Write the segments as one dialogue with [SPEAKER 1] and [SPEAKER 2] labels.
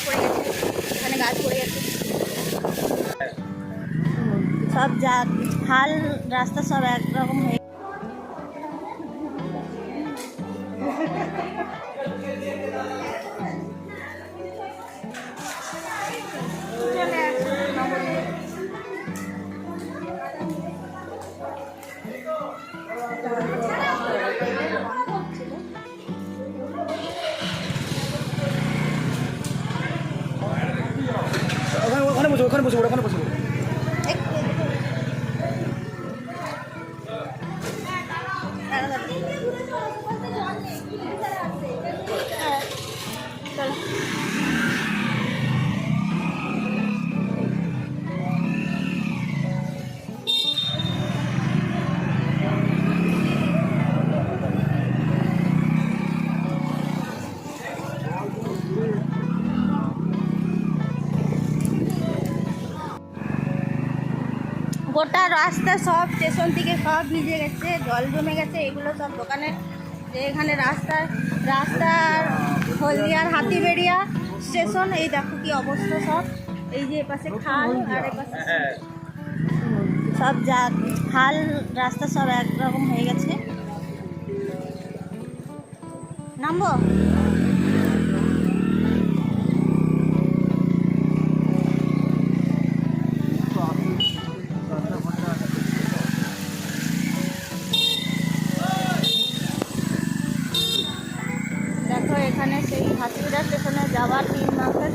[SPEAKER 1] পড়ে গেছে, এখানে গাছ পড়ে গেছে, সব যা হাল রাস্তা সব একরকম হয়ে
[SPEAKER 2] ওখানে বসে
[SPEAKER 1] গোটা রাস্তা সব স্টেশন থেকে সব ভিজে গেছে, জল জমে গেছে। এগুলো সব দোকানে, যে এখানে রাস্তার হলদিয়ার হাতিবেড়িয়া স্টেশন। এই দেখো কি অবস্থা সব, এই যে এপাশে খাল আর এপাশে সব যা খাল রাস্তা সব একরকম হয়ে গেছে। নামবো দেখো, এখানে সেই হাতিবেড়িয়া স্টেশনে যাওয়ার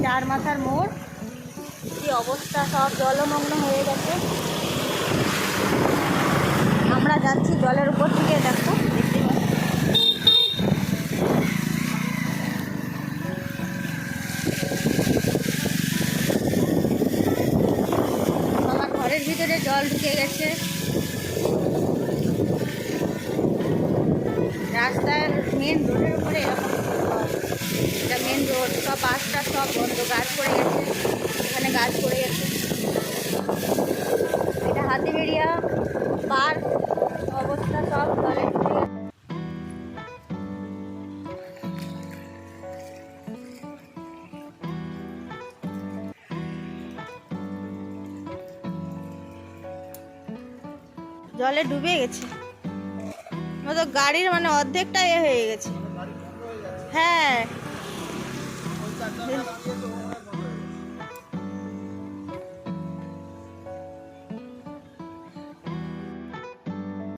[SPEAKER 1] 4 মাথার মোড়, কি অবস্থা, সব জলমগ্ন হয়ে গেছে। আমরা যাচ্ছি জলের উপর থেকে, দেখো দেখতে আমার ঘরের ভিতরে জল ঢুকে গেছে। রাস্তার মেন রোডের উপরে এরকম, এটা মেন রোড, সব বাসটা সব বন্ধ, গাছ পড়ে গেছে, এখানে গাছ পড়ে গেছে। এটা হাতিবেড়িয়া পার্ক, অবস্থা সব জলে ঢুকে গেছে। জলে ডুবে গেছে, তো গাড়ির মানে অর্ধেকটা হয়ে গেছে। হ্যাঁ